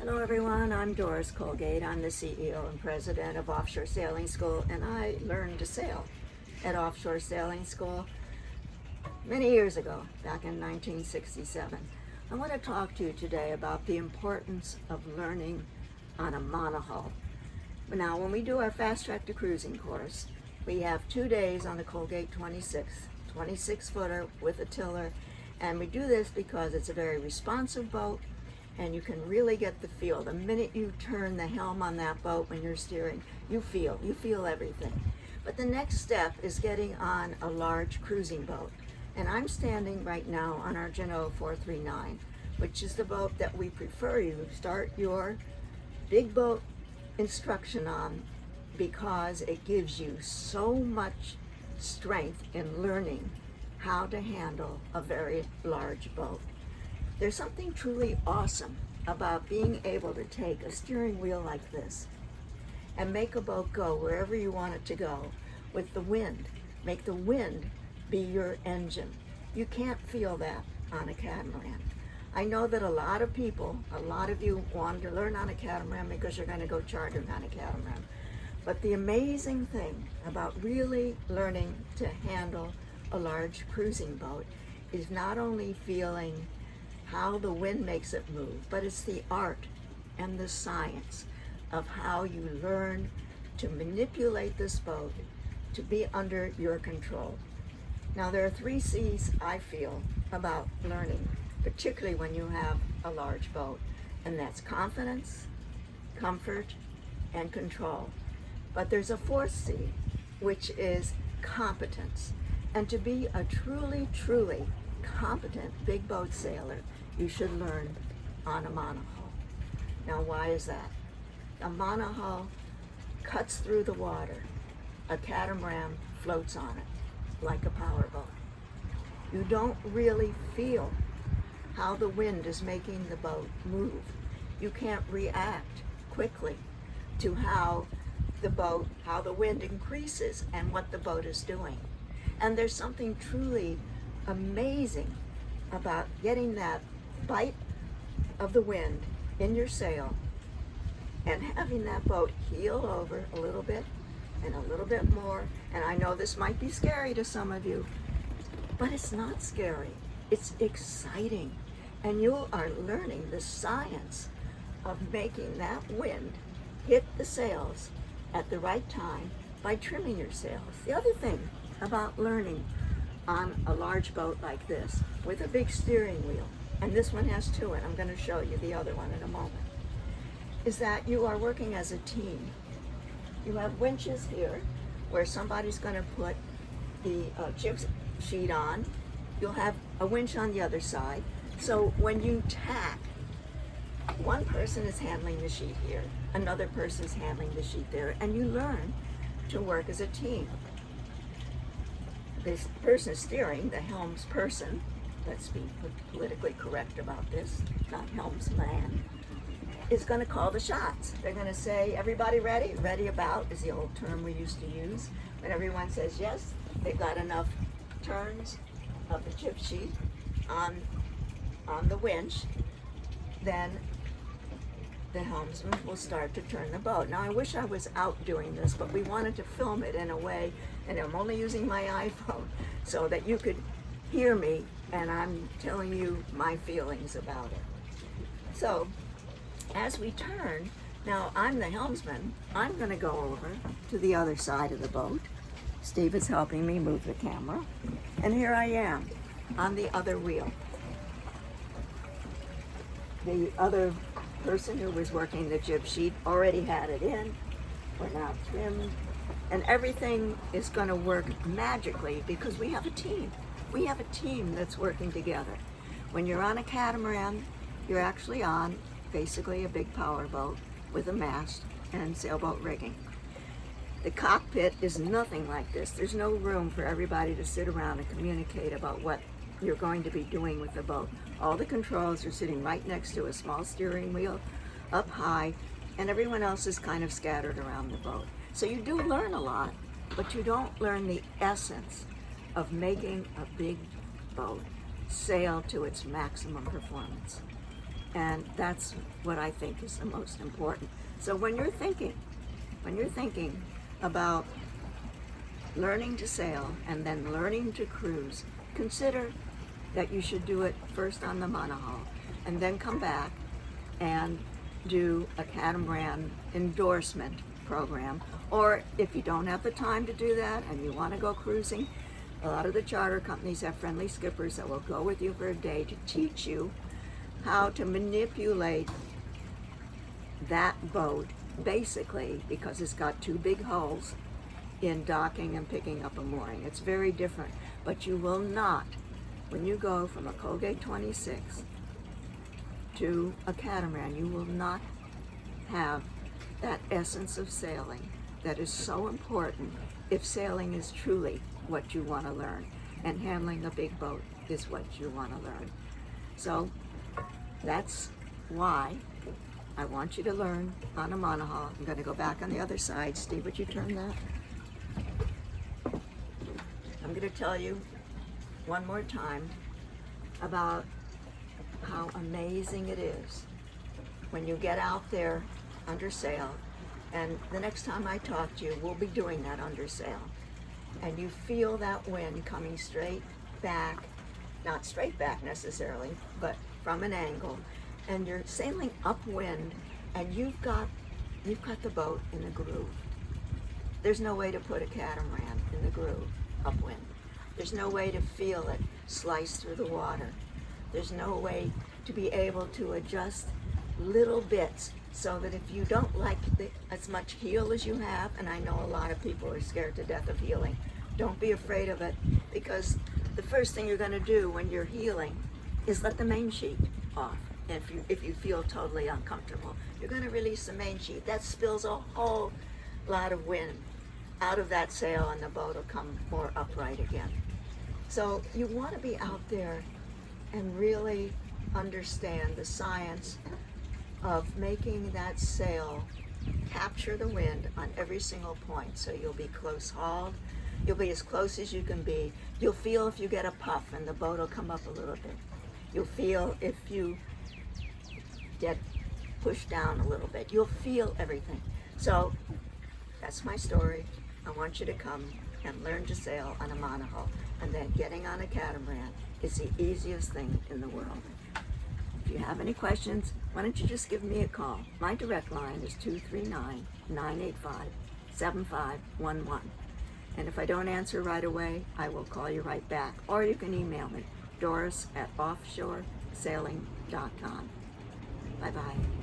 Hello everyone, I'm Doris Colgate. I'm the CEO and president of Offshore Sailing School, and I learned to sail at Offshore Sailing School many years ago, back in 1967. I want to talk to you today about the importance of learning on a monohull. Now, when we do our Fast Track to Cruising course, we have 2 days on the Colgate 26-footer with a tiller, and we do this because it's a very responsive boat, and you can really get the feel. The minute you turn the helm on that boat when you're steering, you feel everything. But the next step is getting on a large cruising boat. And I'm standing right now on our Genoa 439, which is the boat that we prefer you start your big boat instruction on, because it gives you so much strength in learning how to handle a very large boat. There's something truly awesome about being able to take a steering wheel like this and make a boat go wherever you want it to go with the wind. Make the wind be your engine. You can't feel that on a catamaran. I know that a lot of you want to learn on a catamaran because you're going to go chartering on a catamaran. But the amazing thing about really learning to handle a large cruising boat is not only feeling how the wind makes it move, but it's the art and the science of how you learn to manipulate this boat to be under your control. Now, there are 3 C's I feel about learning, particularly when you have a large boat, and that's confidence, comfort, and control. But there's a 4th C, which is competence. And to be a truly competent big boat sailor, you should learn on a monohull. Now, why is that? A monohull cuts through the water. A catamaran floats on it like a powerboat. You don't really feel how the wind is making the boat move. You can't react quickly to how the wind increases and what the boat is doing. And there's something truly amazing about getting that bite of the wind in your sail and having that boat heel over a little bit and a little bit more. And I know this might be scary to some of you, but it's not scary. It's exciting. And you are learning the science of making that wind hit the sails at the right time by trimming your sails. The other thing about learning on a large boat like this with a big steering wheel, and this one has 2, and I'm going to show you the other one in a moment, is that you are working as a team. You have winches here where somebody's going to put the jib sheet on. You'll have a winch on the other side. So when you tack, one person is handling the sheet here, another person is handling the sheet there, and you learn to work as a team. This person steering, the helms person, let's be politically correct about this, not helmsman, is going to call the shots. They're going to say, everybody ready? Ready about is the old term we used to use. When everyone says yes, they've got enough turns of the jib sheet on the winch, then the helmsman will start to turn the boat. Now, I wish I was out doing this, but we wanted to film it in a way, and I'm only using my iPhone so that you could hear me, and I'm telling you my feelings about it. So, as we turn, now I'm the helmsman, I'm going to go over to the other side of the boat. Steve is helping me move the camera, and here I am on the other wheel. The other person who was working the jib sheet already had it in. We're now trimmed, and everything is going to work magically because we have a team. We have a team that's working together. When you're on a catamaran, you're actually on basically a big power boat with a mast and sailboat rigging. The cockpit is nothing like this. There's no room for everybody to sit around and communicate about what you're going to be doing with the boat. All the controls are sitting right next to a small steering wheel up high, and everyone else is kind of scattered around the boat. So you do learn a lot, but you don't learn the essence of making a big boat sail to its maximum performance. And that's what I think is the most important. So when you're thinking about learning to sail and then learning to cruise, consider that you should do it first on the Monohull and then come back and do a Catamaran Endorsement program. Or if you don't have the time to do that and you want to go cruising, a lot of the charter companies have friendly skippers that will go with you for a day to teach you how to manipulate that boat, basically, because it's got two big hulls in docking and picking up a mooring. It's very different, but you will not, when you go from a Colgate 26 to a catamaran, you will not have that essence of sailing that is so important if sailing is truly what you want to learn and handling a big boat is what you want to learn. So that's why I want you to learn on a Monohull. I'm going to go back on the other side. Steve, would you turn that? I'm going to tell you one more time about how amazing it is when you get out there under sail, and the next time I talk to you, we'll be doing that under sail, and you feel that wind coming straight back, not straight back necessarily, but from an angle, and you're sailing upwind, and you've got the boat in a groove. There's no way to put a catamaran in the groove upwind. There's no way to feel it slice through the water. There's no way to be able to adjust little bits so that if you don't like as much heel as you have, and I know a lot of people are scared to death of heeling, don't be afraid of it, because the first thing you're going to do when you're heeling is let the main sheet off. If you feel totally uncomfortable, you're going to release the main sheet. That spills a whole lot of wind out of that sail, and the boat will come more upright again. So you want to be out there and really understand the science of making that sail capture the wind on every single point. So you'll be close hauled, you'll be as close as you can be. You'll feel if you get a puff and the boat will come up a little bit. You'll feel if you get pushed down a little bit. You'll feel everything. So that's my story. I want you to come and learn to sail on a Monohull, and then getting on a catamaran is the easiest thing in the world. If you have any questions, why don't you just give me a call. My direct line is 239-985-7511. And if I don't answer right away, I will call you right back. Or you can email me, Doris@offshoresailing.com. Bye-bye.